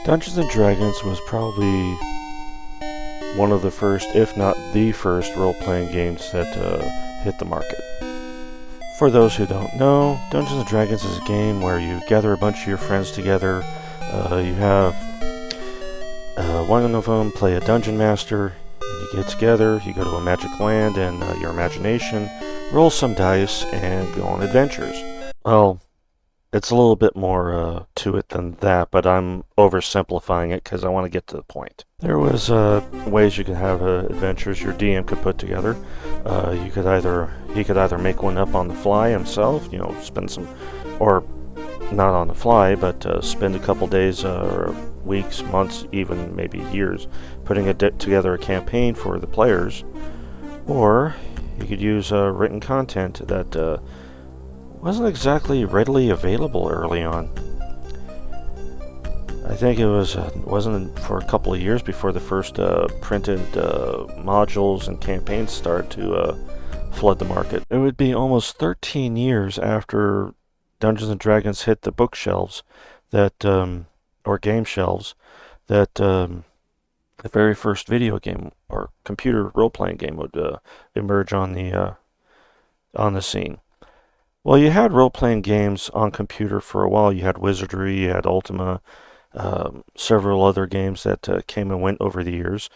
Dungeons & Dragons was probably one of the first, if not the first, role-playing games that hit the market. For those who don't know, Dungeons & Dragons is a game where you gather a bunch of your friends together. You have one of them play a dungeon master, and you get together, you go to a magic land and your imagination, roll some dice, and go on adventures. Well, it's a little bit more to it than that, but I'm oversimplifying it because I want to get to the point. There was ways you could have adventures your DM could put together. He could either make one up on the fly himself, spend some, or not on the fly, but spend a couple days or weeks, months, even maybe years putting together a campaign for the players. Or you could use written content that wasn't exactly readily available early on. I think it wasn't for a couple of years before the first printed modules and campaigns started to flood the market. It would be almost 13 years after Dungeons & Dragons hit the bookshelves or game shelves, that the very first video game or computer role-playing game would emerge on the scene. Well, you had role-playing games on computer for a while. You had Wizardry, you had Ultima, several other games that came and went over the years.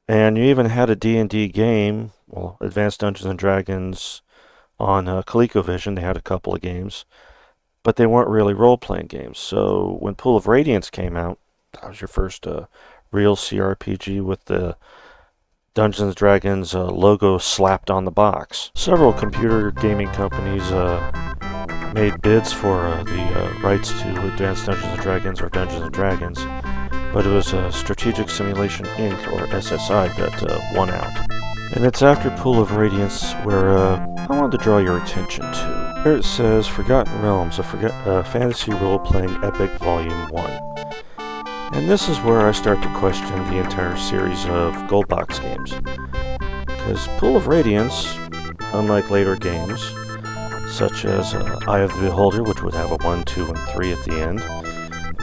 And you even had a D&D game, well, Advanced Dungeons & Dragons on ColecoVision. They had a couple of games, but they weren't really role-playing games. So when Pool of Radiance came out, that was your first real CRPG with the Dungeons & Dragons logo slapped on the box. Several computer gaming companies made bids for the rights to Advanced Dungeons & Dragons or Dungeons & Dragons, but it was Strategic Simulation Inc. or SSI that won out. And it's after Pool of Radiance where I wanted to draw your attention to. Here it says Forgotten Realms, a fantasy role-playing epic Volume 1. And this is where I start to question the entire series of gold box games. Because Pool of Radiance, unlike later games, such as Eye of the Beholder, which would have a 1, 2, and 3 at the end,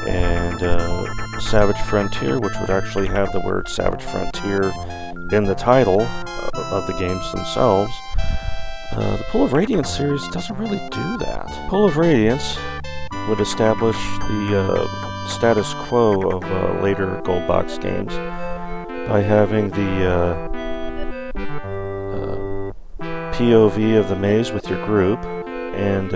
and Savage Frontier, which would actually have the word Savage Frontier in the title of the games themselves, the Pool of Radiance series doesn't really do that. Pool of Radiance would establish the status quo of later gold box games by having the POV of the maze with your group and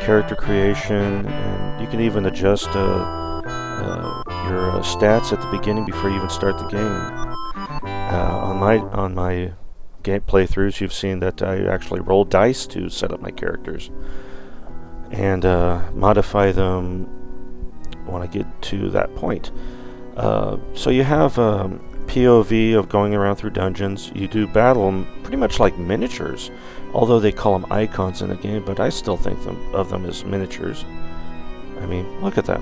character creation, and you can even adjust your stats at the beginning before you even start the game. On my game playthroughs, you've seen that I actually roll dice to set up my characters and modify them when I get to that point. So you have POV of going around through dungeons. You do battle them pretty much like miniatures, although they call them icons in the game, but I still think of them as miniatures. I mean, look at that.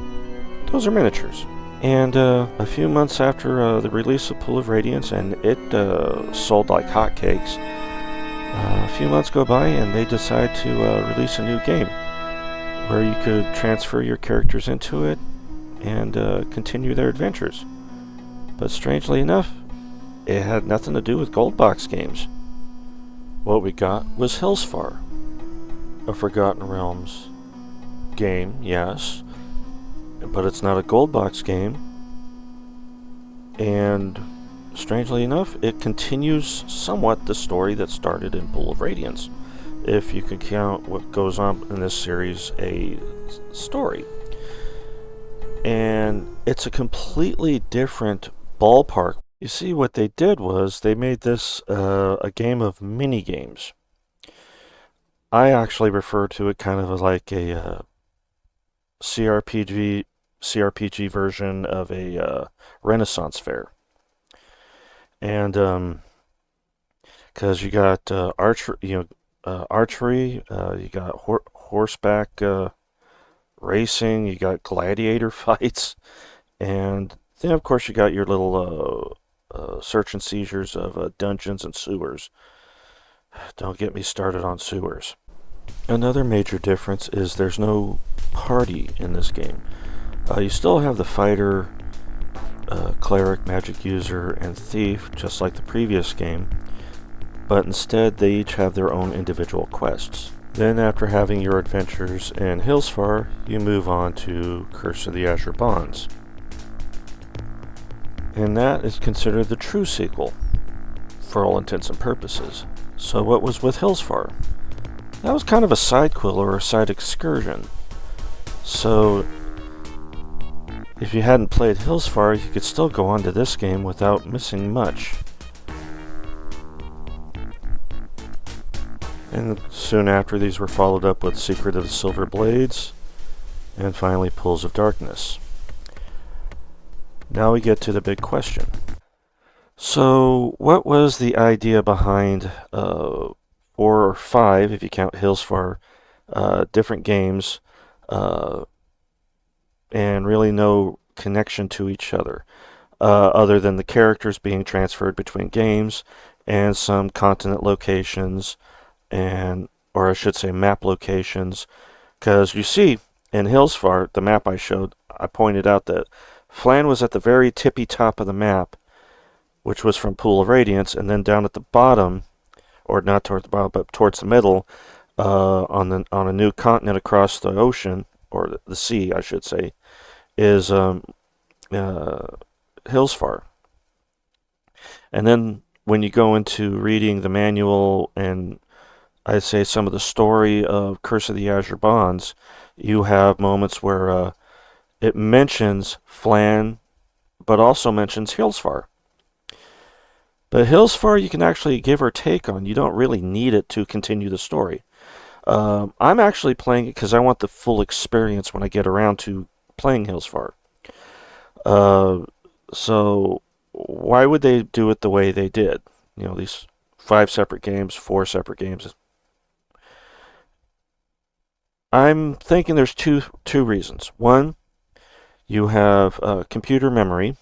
Those are miniatures. And a few months after the release of Pool of Radiance, and it sold like hotcakes, a few months go by and they decide to release a new game where you could transfer your characters into it and continue their adventures. But strangely enough, it had nothing to do with gold box games. What we got was Hillsfar, a Forgotten Realms game, yes, but it's not a gold box game. And strangely enough, it continues somewhat the story that started in Pool of Radiance, if you can count what goes on in this series a story. And it's a completely different ballpark. You see, what they did was they made this a game of mini games. I actually refer to it kind of like a CRPG version of a Renaissance fair. And because you got archery, you got horseback racing, you got gladiator fights, and then of course you got your little search and seizures of dungeons and sewers. Don't get me started on sewers. Another major difference is there's no party in this game. You still have the fighter, cleric, magic user, and thief, just like the previous game, but instead they each have their own individual quests. Then after having your adventures in Hillsfar, you move on to Curse of the Azure Bonds. And that is considered the true sequel, for all intents and purposes. So what was with Hillsfar? That was kind of a side quill or a side excursion. So if you hadn't played Hillsfar, you could still go on to this game without missing much. And soon after, these were followed up with Secret of the Silver Blades, and finally Pools of Darkness. Now we get to the big question. So, what was the idea behind 4 or 5, if you count Hillsfar, different games, and really no connection to each other, other than the characters being transferred between games and some continent locations, or I should say map locations, because you see in Hillsfar, the map I showed, I pointed out that Flan was at the very tippy top of the map, which was from Pool of Radiance, and then down at the bottom, or not towards the bottom, but towards the middle, on a new continent across the ocean, or the sea, I should say, is Hillsfar. And then when you go into reading the manual and I say some of the story of Curse of the Azure Bonds, you have moments where it mentions Flan, but also mentions Hillsfar. But Hillsfar you can actually give or take on. You don't really need it to continue the story. I'm actually playing it because I want the full experience when I get around to playing Hillsfar. So why would they do it the way they did? You know, these 5 separate games, 4 separate games. I'm thinking there's two reasons. One, you have computer memory,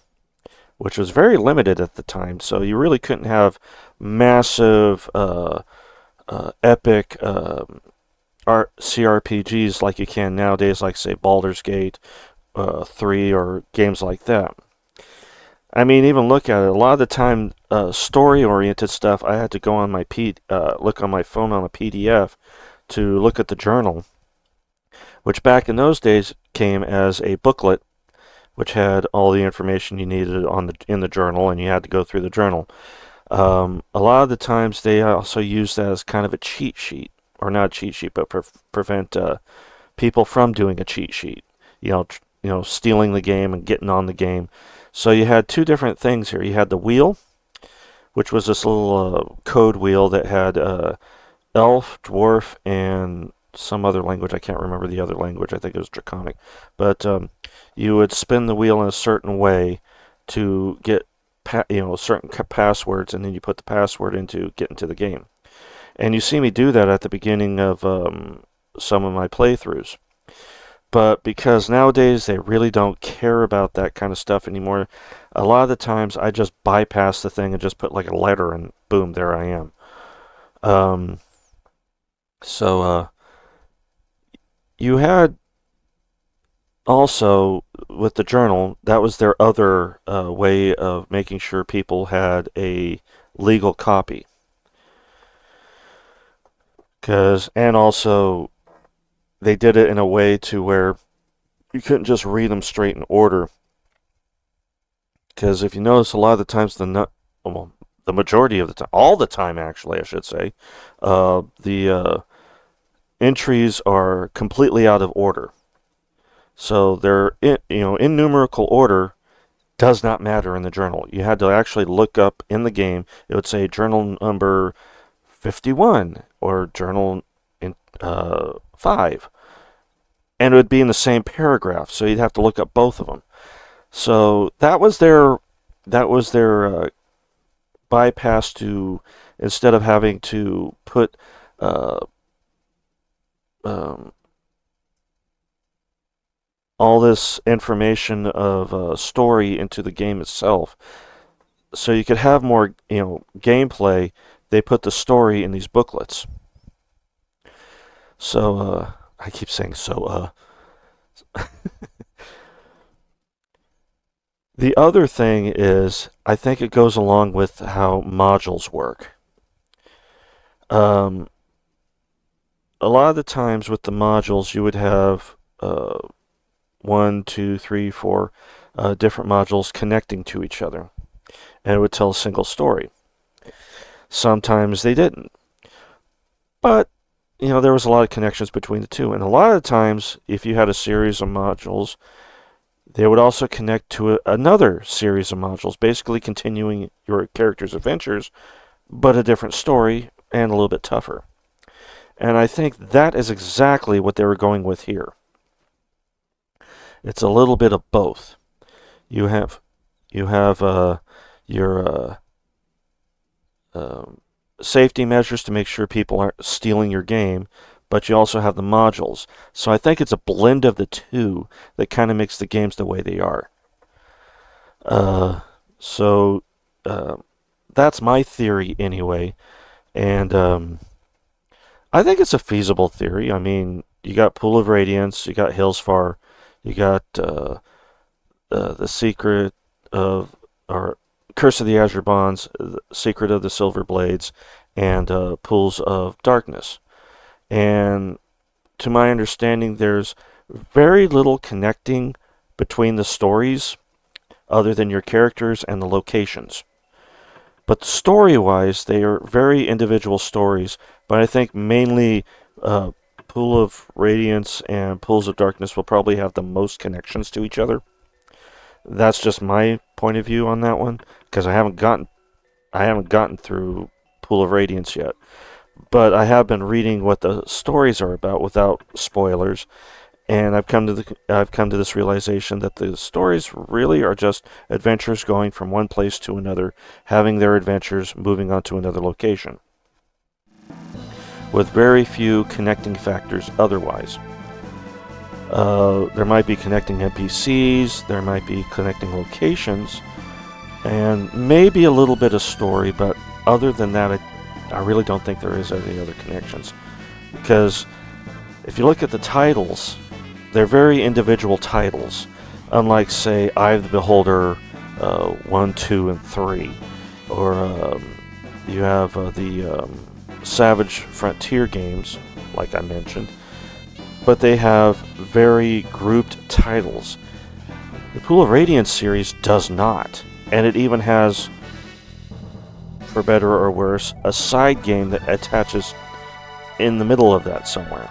which was very limited at the time, so you really couldn't have massive, epic CRPGs like you can nowadays, like say Baldur's Gate 3 or games like that. I mean, even look at it. A lot of the time, story-oriented stuff, I had to go on my look on my phone on a PDF to look at the journal, which back in those days came as a booklet, which had all the information you needed in the journal, and you had to go through the journal. A lot of the times, they also used that as kind of a cheat sheet, or not a cheat sheet, but prevent people from doing a cheat sheet. You know, stealing the game and getting on the game. So you had 2 different things here. You had the wheel, which was this little code wheel that had elf, dwarf, and some other language. I can't remember the other language. I think it was Draconic. But you would spin the wheel in a certain way to get certain passwords, and then you put the password into get into the game. And you see me do that at the beginning of some of my playthroughs. But because nowadays they really don't care about that kind of stuff anymore, a lot of the times I just bypass the thing and just put like a letter and boom, there I am. So you had also with the journal, that was their other way of making sure people had a legal copy. And also they did it in a way to where you couldn't just read them straight in order. Because if you notice, a lot of the times the majority of the time, all the time actually, I should say, the entries are completely out of order. So they're in numerical order does not matter in the journal. You had to actually look up in the game. It would say journal number 51 or journal 5, and it would be in the same paragraph. So you'd have to look up both of them. So that was their bypass to, instead of having to put all this information of story into the game itself, so you could have more gameplay. They put the story in these booklets. So I keep saying so. The other thing is, I think it goes along with how modules work. Um, a lot of the times with the modules, you would have one, two, three, four different modules connecting to each other, and it would tell a single story. Sometimes they didn't, but there was a lot of connections between the two, and a lot of times, if you had a series of modules, they would also connect to another series of modules, basically continuing your character's adventures, but a different story and a little bit tougher. And I think that is exactly what they were going with here. It's a little bit of both. You have your safety measures to make sure people aren't stealing your game, but you also have the modules. So I think it's a blend of the two that kind of makes the games the way they are. So that's my theory anyway, and I think it's a feasible theory. I mean, you got Pool of Radiance, you got Hillsfar, you got the Secret of, or Curse of the Azure Bonds, the Secret of the Silver Blades, and Pools of Darkness. And to my understanding, there's very little connecting between the stories other than your characters and the locations. But story-wise, they are very individual stories, but I think mainly Pool of Radiance and Pools of Darkness will probably have the most connections to each other. That's just my point of view on that one, because I haven't gotten through Pool of Radiance yet. But I have been reading what the stories are about without spoilers, and I've come to this realization that the stories really are just adventurers going from one place to another, having their adventures, moving on to another location, with very few connecting factors otherwise. There might be connecting NPCs, there might be connecting locations, and maybe a little bit of story, but other than that, I really don't think there is any other connections. Because if you look at the titles, they're very individual titles, unlike, say, Eye of the Beholder 1, 2, and 3. Or you have the Savage Frontier games, like I mentioned, but they have very grouped titles. The Pool of Radiance series does not, and it even has, for better or worse, a side game that attaches in the middle of that somewhere.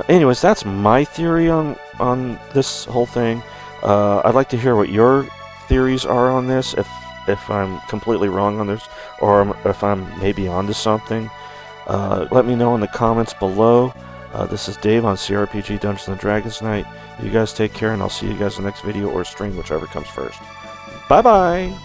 Anyways, that's my theory on this whole thing. I'd like to hear what your theories are on this, if I'm completely wrong on this, or if I'm maybe onto something. Let me know in the comments below. This is Dave on CRPG Dungeons & Dragons Night. You guys take care, and I'll see you guys in the next video or stream, whichever comes first. Bye-bye!